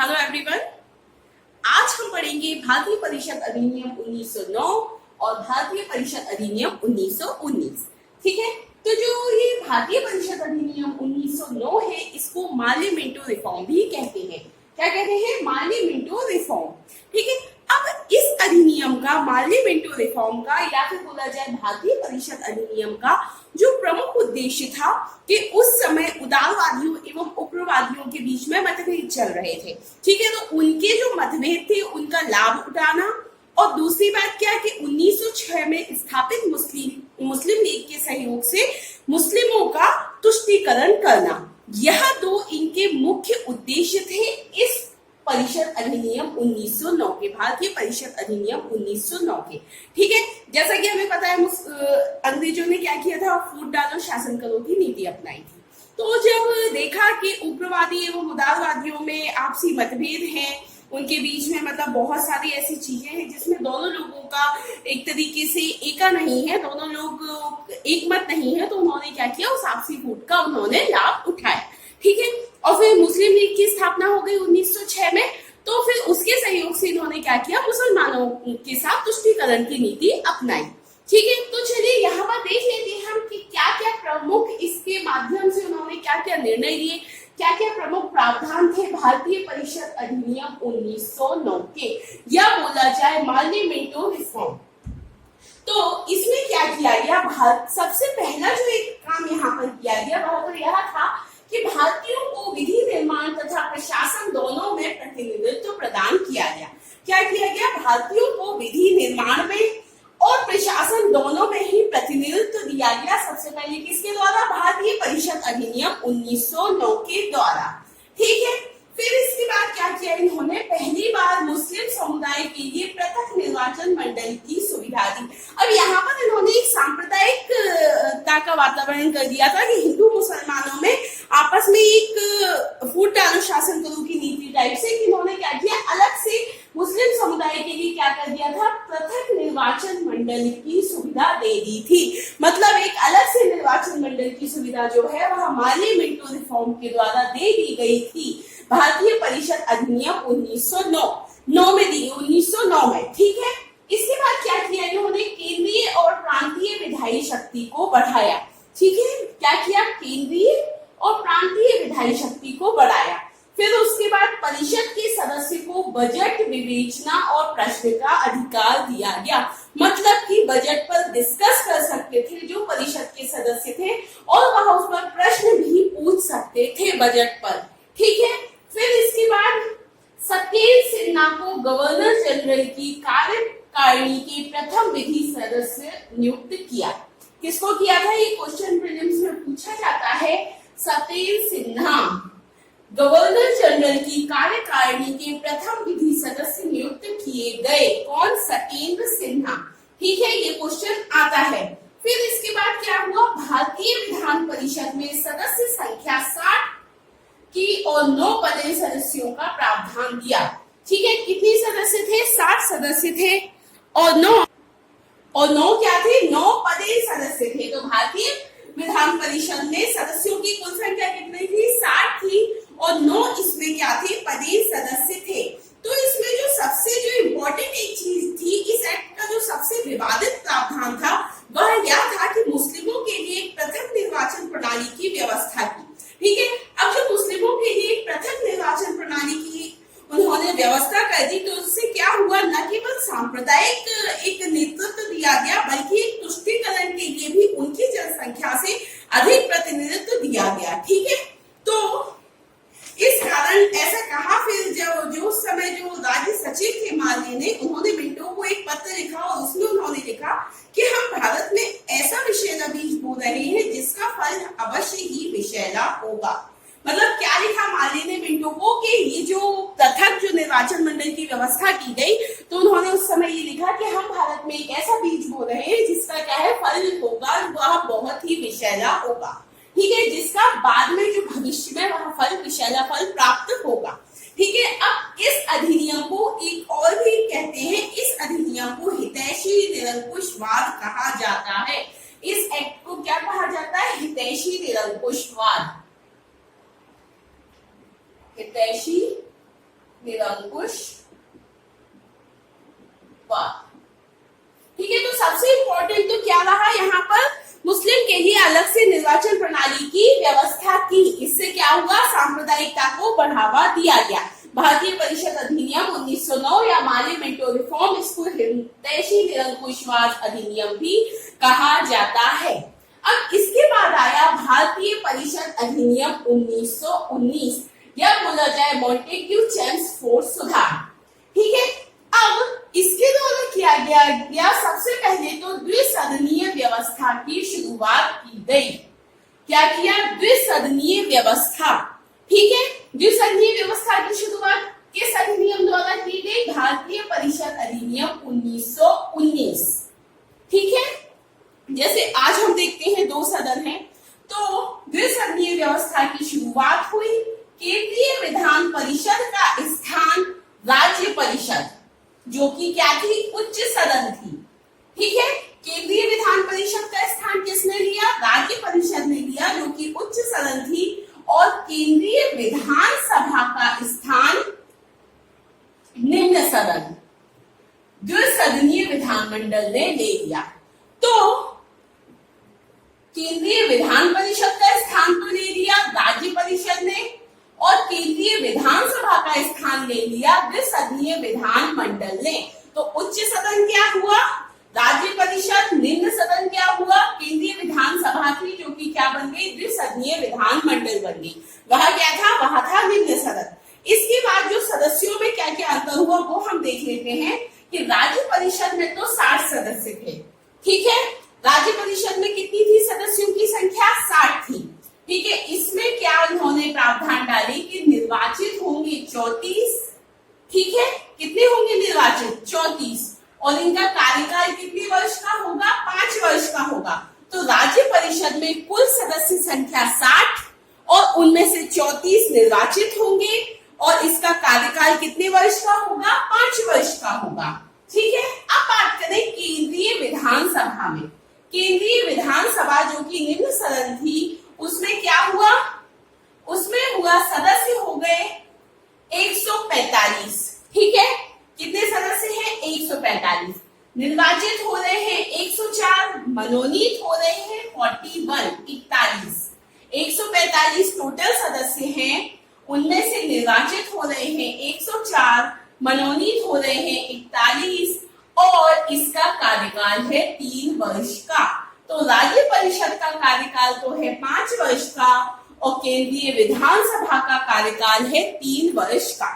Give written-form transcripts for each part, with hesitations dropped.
Hello everyone. आज हम पढ़ेंगे भारतीय परिषद अधिनियम 1909 और भारतीय परिषद अधिनियम 1919। ठीक है, तो जो ये भारतीय परिषद अधिनियम 1909 है, इसको मार्ले मिंटो रिफॉर्म भी कहते हैं। क्या कहते हैं? Morley Minto reform. ठीक है, अब इस अधिनियम का, मार्ले मिंटो रिफॉर्म का, या फिर बोला जाए भारतीय परिषद अधिनियम का जो प्रमुख उद्देश्य था कि उस समय उदारवादियों एवं उग्रवादियों के बीच में मतभेद चल रहे थे। ठीक है, तो उनके जो मतभेद थे उनका लाभ उठाना, और दूसरी बात क्या है कि 1906 में स्थापित मुस्लिम लीग के सहयोग से मुस्लिमों का तुष्टीकरण करना। यह दो इनके मुख्य उद्देश्य थे इस परिषद अधिनियम 1909 के, भारतीय परिषद अधिनियम 1909 के। ठीक है, जैसा कि हमें पता है अंग्रेजों ने क्या किया था? फूट डालो शासन करो की नीति अपनाई थी। तो जब देखा कि उग्रवादी एवं उदारवादियों में आपसी मतभेद हैं, उनके बीच में मतलब बहुत सारी ऐसी चीजें हैं जिसमें दोनों लोगों का एक तरीके से एका नहीं है, दोनों लोग एक मत नहीं है, तो उन्होंने क्या किया? उस आपसी फूट का उन्होंने लाभ उठाया। ठीक है, और फिर मुस्लिम लीग की स्थापना हो गई 1906 में। तो फिर उसके सहयोग से इन्होंने क्या किया? मुसलमानों के साथ तुष्टीकरण की नीति अपनाई। ठीक है, तो चलिए यहाँ पर देख लेते हैं हम कि क्या क्या प्रमुख इसके माध्यम से उन्होंने क्या क्या निर्णय लिए, क्या क्या प्रमुख प्रावधान थे भारतीय परिषद अधिनियम 1909 के, या बोला जाए मार्ले मिंटो रिफॉर्म। तो इसमें क्या किया गया? सबसे पहला जो एक काम यहाँ पर किया गया वह तो यह था कि भारतीयों को विधि निर्माण तथा प्रशासन दोनों में प्रतिनिधित्व प्रदान किया गया। क्या किया गया? भारतीयों को विधि निर्माण में और प्रशासन दोनों में ही प्रतिनिधित्व दिया गया। सबसे पहले किसके द्वारा? भारतीय परिषद अधिनियम 1909 के द्वारा। ठीक है, फिर इसके बाद क्या किया इन्होंने? पहली बार मुस्लिम समुदाय के लिए पृथक निर्वाचन मंडल की सुविधा दी। अब यहाँ पर इन्होंने एक सांप्रदायिकता का वातावरण कर दिया था कि हिंदू मुसलमानों में आपस में एक फूट डालो शासन करो की नीति टाइप से। इन्होंने क्या किया? अलग से मुस्लिम समुदाय के लिए क्या कर दिया था? पृथक निर्वाचन मंडल की सुविधा दे दी थी। मतलब एक अलग से निर्वाचन मंडल की सुविधा जो है वह मार्ले मिंटो रिफॉर्म के द्वारा दे दी गई थी। भारतीय परिषद अधिनियम 1909 में दी, 1909 में। ठीक है, इसके बाद क्या किया इन्होंने? केंद्रीय और प्रांतीय विधायी शक्ति को बढ़ाया। ठीक है, क्या किया? केंद्रीय और प्रांतीय विधायी शक्ति को बढ़ाया। फिर उसके बाद परिषद के सदस्य को बजट विवेचना और प्रश्न का अधिकार दिया गया। मतलब कि बजट पर डिस्कस कर सकते थे जो परिषद के सदस्य थे, और वह उस पर प्रश्न भी पूछ सकते थे बजट पर। ठीक है, फिर इसके बाद सत्येंद्र सिन्हा को गवर्नर जनरल की कार्यकारिणी के प्रथम विधि सदस्य नियुक्त किया। किसको किया था? ये क्वेश्चन प्रीलिम्स में पूछा जाता है। सत्येंद्र सिन्हा गवर्नर जनरल की कार्यकारिणी के प्रथम विधि सदस्य नियुक्त किए गए। कौन? सत्येंद्र सिन्हा। ठीक है, ये क्वेश्चन आता है। फिर इसके बाद क्या हुआ? भारतीय विधान परिषद में सदस्य संख्या 60 की और 9 पदेय सदस्यों का प्रावधान दिया। ठीक है, कितने सदस्य थे? 60 सदस्य थे, और 9 क्या थे? 9 पदेय सदस्य थे। तो भारतीय विधान परिषद में सदस्यों की कुल संख्या कितनी थी? 60 थी, और 9 इसमें क्या थे? पदेय सदस्य थे। तो इसमें जो सबसे इम्पोर्टेंट एक चीज थी, इस एक्ट का जो सबसे विवादित प्रावधान था वह यह था कि मुस्लिमों के लिए एक पृथक निर्वाचन प्रणाली की व्यवस्था की। ठीक है, अब जो मुस्लिमों के लिए एक पृथक निर्वाचन प्रणाली की उन्होंने व्यवस्था कर दी, तो उससे क्या हुआ? न केवल सांप्रदायिक एक नेतृत्व दिया गया, बल्कि एक तुष्टीकरण के लिए भी उनकी जनसंख्या से अधिक प्रतिनिधित्व दिया गया। ठीक है, तो इस कारण ऐसा कहा। फिर जो उस समय जो राज्य सचिव थे मार्ले ने, उन्होंने मिंटो को एक पत्र लिखा, और उसमें उन्होंने लिखा कि हम भारत में ऐसा विषैला बीज बो रहे हैं जिसका फल अवश्य ही विषैला होगा। मतलब क्या लिखा मार्ले ने मिंटो को कि ये जो पृथक जो निर्वाचन मंडल की व्यवस्था की गई, तो उन्होंने उस समय ये लिखा कि हम भारत में एक ऐसा बीज बो रहे हैं जिसका क्या है? फल होगा, वह बहुत ही विषैला होगा। ठीक है, जिसका बाद में जो भविष्य में वह फल विषैला फल प्राप्त होगा। ठीक है, अब इस अधिनियम को एक और भी कहते हैं, इस अधिनियम को हितैषी निरंकुशवाद कहा जाता है। इस एक्ट को क्या कहा जाता है? हितैषी निरंकुशवाद। हितैषी निरंकुशवाद। ठीक है, तो सबसे इंपॉर्टेंट तो क्या रहा यहाँ पर, मुस्लिम के लिए अलग से निर्वाचन प्रणाली की व्यवस्था की। इससे क्या हुआ, सांप्रदायिकता को बढ़ावा दिया गया। भारतीय परिषद अधिनियम 1909 या माली मिंटो रिफॉर्म, इसको हितैषी निरंकुशवाद अधिनियम भी कहा जाता है। अब इसके बाद आया भारतीय परिषद अधिनियम 1919 या बोला जाए मॉन्टेग्यू चेम्सफोर्ड सुधार। ठीक है, अब इसके द्वारा किया गया सबसे पहले तो द्विसदनीय व्यवस्था की शुरुआत की गई। क्या किया, द्विसदनीय व्यवस्था। ठीक है, द्विसदनीय व्यवस्था की शुरुआत किस अधिनियम द्वारा की गई, भारतीय परिषद अधिनियम 1919। ठीक है, जैसे आज हम देखते हैं दो सदन है, तो द्विसदनीय व्यवस्था की शुरुआत हुई। केंद्रीय विधान परिषद का स्थान राज्य परिषद, जो कि क्या थी, उच्च सदन थी। ठीक है, केंद्रीय विधान परिषद का स्थान किसने लिया, राज्य परिषद ने लिया, जो कि उच्च सदन थी। और केंद्रीय विधान सभा का स्थान निम्न सदन, द्विसदनीय विधानमंडल ने ले लिया। तो केंद्रीय विधान परिषद का स्थान तो ले लिया राज्य परिषद ने, और केंद्रीय विधानसभा का स्थान ले लिया द्विसदनीय विधानमंडल ने। तो उच्च सदन क्या हुआ, राज्य परिषद, निम्न सदन क्या हुआ, केंद्रीय विधानसभा थी, जो कि क्या बन गई, द्विसदनीय विधानमंडल बन गई। वह क्या था, वह था निम्न सदन। इसके बाद जो सदस्यों में क्या क्या अंतर हुआ वो हम देख लेते हैं कि राज्य परिषद में तो 60 सदस्य थे। ठीक है, राज्य परिषद में कितनी थी सदस्यों की संख्या, 60 थी। ठीक है, इसमें क्या उन्होंने प्रावधान डाली कि निर्वाचित होंगे 34। ठीक है, कितने होंगे निर्वाचित, 34, और इनका कार्यकाल कितने वर्ष का होगा, 5 वर्ष का होगा। तो राज्य परिषद में कुल सदस्य संख्या 60 और उनमें से 34 निर्वाचित होंगे, और इसका कार्यकाल कितने वर्ष का होगा, 5 वर्ष का होगा। ठीक है, अब बात करें केंद्रीय विधानसभा में। केंद्रीय विधानसभा जो कि निम्न सदन थी, उसमें क्या हुआ, उसमें हुआ सदस्य हो गए 145। ठीक है, कितने सदस्य हैं, 145। निर्वाचित हो रहे हैं 104, मनोनीत हो रहे हैं 41। 145 टोटल सदस्य हैं, उनमें से निर्वाचित हो रहे हैं 104, मनोनीत हो रहे हैं 41, और इसका कार्यकाल है 3 वर्ष का। तो राज्य परिषद का कार्यकाल तो है 5 वर्ष का, और केंद्रीय विधानसभा का कार्यकाल है 3 वर्ष का।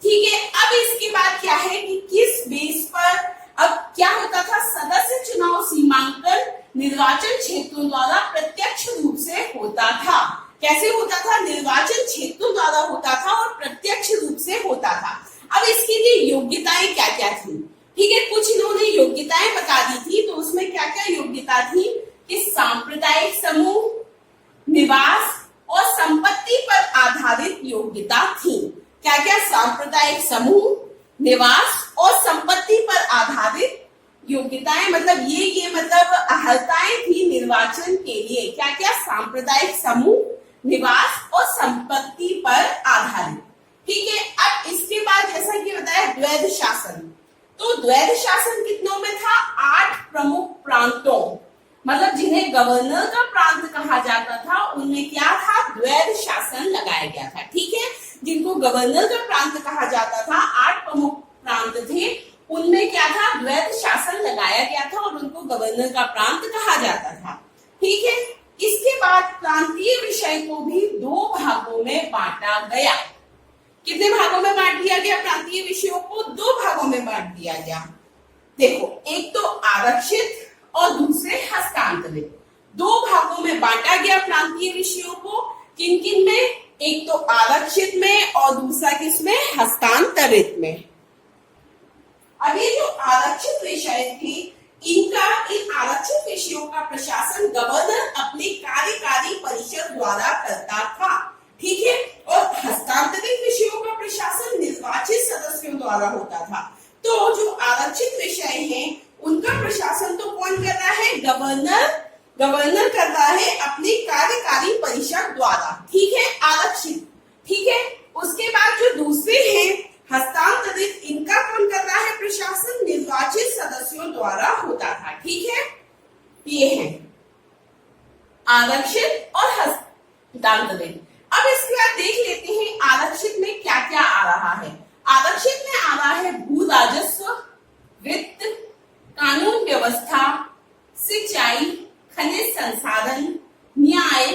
ठीक है, अब इसके बाद क्या है कि किस बेस पर अब क्या होता था, सदस्य चुनाव सीमांकन निर्वाचन क्षेत्रों द्वारा प्रत्यक्ष रूप से होता था। कैसे होता था, निर्वाचन क्षेत्रों द्वारा होता था और प्रत्यक्ष रूप से होता था। अब इसके लिए योग्यताएं क्या क्या थी। ठीक है, कुछ इन्होंने योग्यताएं बता दी थी, तो उसमें क्या क्या योग्यता थी कि सांप्रदायिक समूह, निवास और संपत्ति पर आधारित योग्यता थी। क्या क्या, सांप्रदायिक समूह, निवास और संपत्ति पर आधारित योग्यताएं, मतलब ये मतलब अर्हताएं थी निर्वाचन के लिए। क्या क्या, सांप्रदायिक समूह, निवास और संपत्ति पर आधारित। ठीक है, अब इसके बाद जैसा कि बताया द्वैध शासन, तो द्वैध शासन कितनों में था, 8 प्रमुख प्रांतों, मतलब जिन्हें गवर्नर का प्रांत कहा जाता था, उनमें क्या था, द्वैध शासन लगाया गया था। ठीक है, जिनको गवर्नर का प्रांत कहा जाता था, 8 प्रमुख प्रांत थे, उनमें क्या था, द्वैध शासन लगाया गया था और उनको गवर्नर का प्रांत कहा जाता था। ठीक है, इसके बाद प्रांतीय विषय को भी 2 भागों में बांटा गया। कितने भागों में बांट दिया गया, प्रांतीय विषयों को 2 भागों में बांट दिया गया। देखो, एक तो आरक्षित और दूसरे हस्तांतरित। 2 भागों में बांटा गया प्रांतीय विषयों को, किन किन में, एक तो आरक्षित में और दूसरा किसमें, हस्तांतरित में। अब ये जो आरक्षित विषय थे, इन आरक्षित विषयों का प्रशासन गवर्नर अपने कार्यकारी परिषद द्वारा करता था। ठीक है, और हस्तांतरित विषयों का प्रशासन निर्वाचित सदस्यों द्वारा होता था। तो जो आरक्षित विषय हैं, उनका प्रशासन तो कौन कर रहा है, गवर्नर कर रहा है अपनी कार्यकारी परिषद द्वारा। ठीक है, आरक्षित। ठीक है, उसके बाद जो दूसरे हैं ये हैं आरक्षित और हस्तांतरित। अब इसके बाद देख लेते हैं आरक्षित में क्या क्या आ रहा है। आरक्षित में आ रहा है भू राजस्व, वित्त, कानून व्यवस्था, सिंचाई, खनिज संसाधन, न्याय,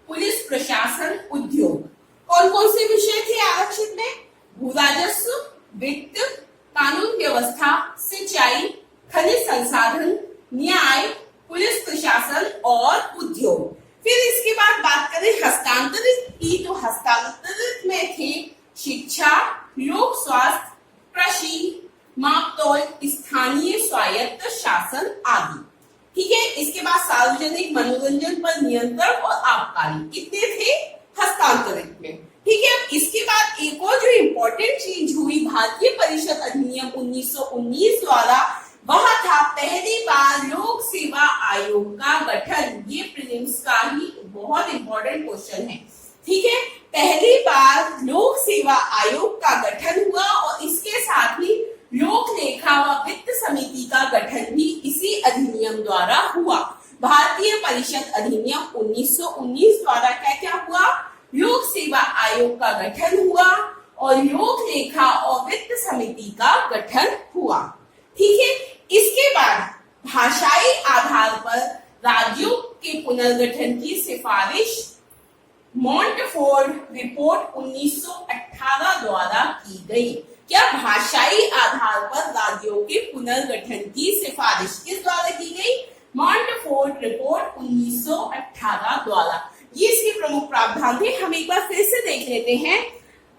पुलिस प्रशासन, उद्योग। कौन कौन से विषय थे आरक्षित में? भू राजस्व, वित्त, कानून व्यवस्था, सिंचाई, खनिज संसाधन, न्याय, पुलिस प्रशासन और उद्योग। फिर इसके बाद बात करें हस्तांतरित की, तो हस्तांतरित में थे शिक्षा, लोक स्वास्थ्य, कृषि, मापतौल, स्थानीय स्वायत्त शासन आदि। ठीक है, इसके बाद सार्वजनिक मनोरंजन पर नियंत्रण और आबकारी कितने थे हस्तांतरित में। ठीक है, अब इसके बाद एक और जो इम्पोर्टेंट चीज हुई भारतीय परिषद अधिनियम 1919 द्वारा, वह था पहली बार लोक सेवा आयोग का गठन। ये प्रीलिम्स का ही बहुत इंपॉर्टेंट क्वेश्चन है। ठीक है, पहली बार लोक सेवा आयोग का गठन हुआ और इसके साथ ही लोक लेखा व वित्त समिति का गठन भी इसी अधिनियम द्वारा हुआ। भारतीय परिषद अधिनियम 1919 द्वारा क्या क्या हुआ? लोक सेवा आयोग का गठन हुआ और लोक लेखा और वित्त समिति का गठन हुआ। ठीक है, इसके बाद भाषाई आधार पर राज्यों के पुनर्गठन की सिफारिश मॉन्टफोर्ड रिपोर्ट 1918 द्वारा की गई। क्या भाषाई आधार पर राज्यों के पुनर्गठन की सिफारिश किस द्वारा की गई? मॉन्टफोर्ड रिपोर्ट 1918 द्वारा। ये इसके प्रमुख प्रावधान थे। हम एक बार फिर से देख लेते हैं।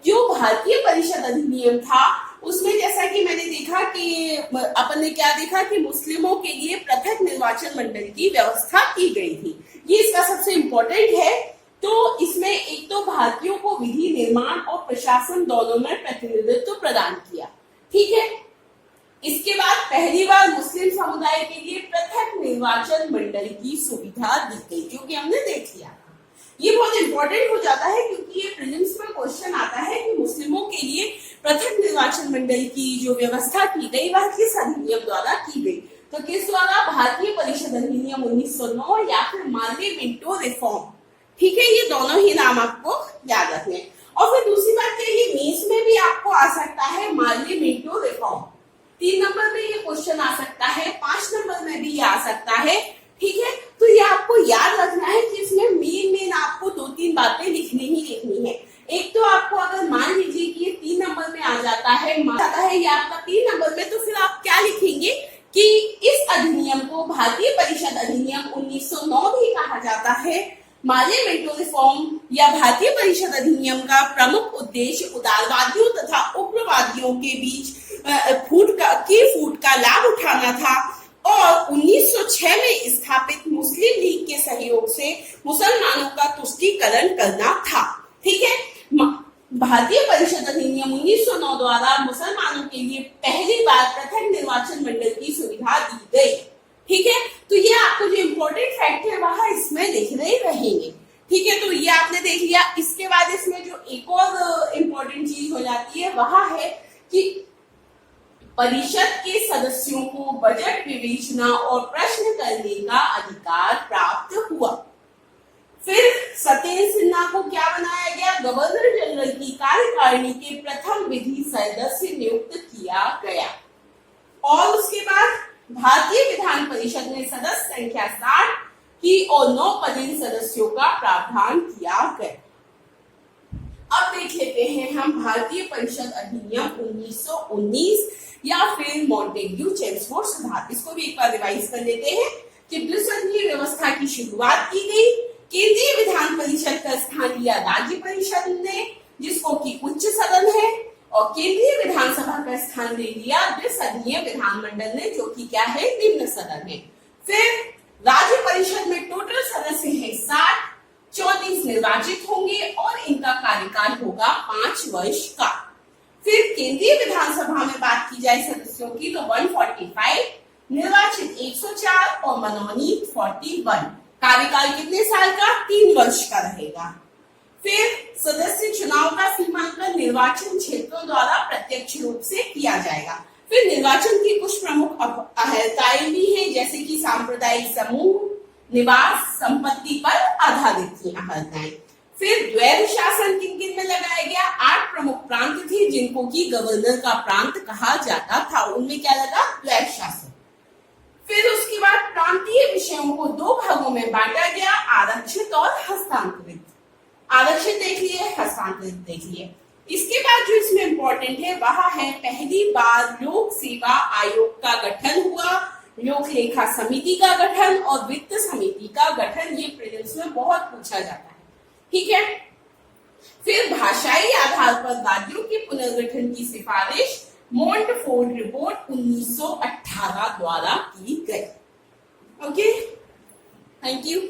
जो भारतीय परिषद अधिनियम था उसमें जैसा कि मैंने देखा कि अपन ने क्या देखा कि मुस्लिमों के लिए पृथक निर्वाचन मंडल की व्यवस्था की गई थी। ये इसका सबसे इम्पोर्टेंट है। तो इसमें एक तो भारतीयों को विधि निर्माण और प्रशासन दोनों में प्रतिनिधित्व प्रदान किया। ठीक है, इसके बाद पहली बार मुस्लिम समुदाय के लिए पृथक निर्वाचन मंडल की सुविधा दी गई, जो कि हमने देख लिया था। ये बहुत इंपॉर्टेंट हो जाता है क्योंकि ये प्रीलिम्स में क्वेश्चन आता है कि मुस्लिमों के लिए पृथक निर्वाचन मंडल की जो व्यवस्था की गई वह किस अधिनियम द्वारा की गई? तो किस द्वारा? भारतीय परिषद अधिनियम 1909 या फिर मार्ले मिंटो रिफॉर्म। ठीक है, ये दोनों ही नाम आपको याद रखने। और फिर दूसरी बात क्या, ये मेंस में भी आपको आ सकता है मार्ले मिंटो रिफॉर्म। 3 नंबर में ये क्वेश्चन आ सकता है, 5 नंबर में भी ये आ सकता है। ठीक है, तो ये आपको याद रखना है कि इसमें मेन आपको 2-3 बातें लिखनी ही लिखनी है। एक तो आपको अगर मान लीजिए कि ये 3 नंबर में आ जाता है ये आपका 3 नंबर में, तो फिर आप क्या लिखेंगे कि इस अधिनियम को भारतीय परिषद अधिनियम 1909 भी कहा जाता है। मार्ले मिंटो रिफॉर्म या भारतीय परिषद अधिनियम का प्रमुख उद्देश्य उदारवादियों तथा उग्रवादियों के बीच फूट का लाभ उठाना था और 1906 में स्थापित मुस्लिम लीग के सहयोग से मुसलमानों का तुष्टीकरण करना था। ठीक है, भारतीय परिषद अधिनियम 1909 द्वारा मुसलमानों के लिए पहली बार पृथक निर्वाचन मंडल की सुविधा दी गई। ठीक है, तो ये आपको जो इम्पोर्टेंट फैक्ट है वह इसमें लिख रहे रहेंगे। ठीक है, तो ये आपने देख लिया। इसके बाद इसमें जो एक और इम्पोर्टेंट चीज हो जाती है वह है कि परिषद के सदस्यों को बजट विवेचना और प्रश्न करने का अधिकार प्राप्त हुआ। फिर सत्येंद्र सिन्हा को क्या बनाया गया? गवर्नर जनरल की कार्यकारिणी के प्रथम विधि सदस्य नियुक्त किया गया। और उसके बाद भारतीय विधान परिषद में सदस्य संख्या 60 की और 9 पदेन सदस्यों का प्रावधान किया गया। अब देख लेते हैं हम भारतीय परिषद अधिनियम 1919 या फिर मॉन्टेग्यू चेम्सफोर्ड सुधार। इसको भी एक बार रिवाइज कर लेते हैं कि द्विसदनीय व्यवस्था की शुरुआत की गई। केंद्रीय विधान परिषद का स्थान लिया राज्य परिषद ने, जिसको कि उच्च सदन है, और केंद्रीय विधानसभा का स्थान ले लिया द्विसदनीय विधानमंडल ने, जो कि क्या है? निम्न सदन है। फिर राज्य परिषद में टोटल सदस्य है 60, 34 निर्वाचित होंगे और इनका कार्यकाल होगा 5 वर्ष का। फिर केंद्रीय विधानसभा में बात की जाए सदस्यों की तो 145, निर्वाचित 104 और मनोनीत 41। कार्यकाल कितने साल का? 3 वर्ष का रहेगा। फिर सदस्य चुनाव का सीमांकन निर्वाचन क्षेत्रों द्वारा प्रत्यक्ष रूप से किया जाएगा। फिर निर्वाचन की कुछ प्रमुख अर्हताएं भी हैं, जैसे कि सांप्रदायिक समूह, निवास संपत्ति पर आधारित थी हत्याएं। फिर द्वैध शासन किन किन में लगाया गया? 8 प्रमुख प्रांत थे जिनको की गवर्नर का प्रांत कहा जाता था, उनमें क्या लगा? द्वैध शासन। फिर उसके बाद प्रांतीय विषयों को 2 भागों में बांटा गया, आरक्षित और हस्तांतरित। आरक्षित देख लिए, हस्तांतरित देख लिए। इसके बाद जो इसमें इंपॉर्टेंट है वह है पहली बार लोक सेवा आयोग का गठन हुआ, लोक लेखा समिति का गठन और वित्त समिति का गठन। ये प्रीलिम्स में बहुत पूछा जाता है, ठीक है। फिर भाषाई आधार पर राज्यों के पुनर्गठन की सिफारिश मोंटफोर्ड रिपोर्ट 1918 द्वारा की गई। Okay, thank you.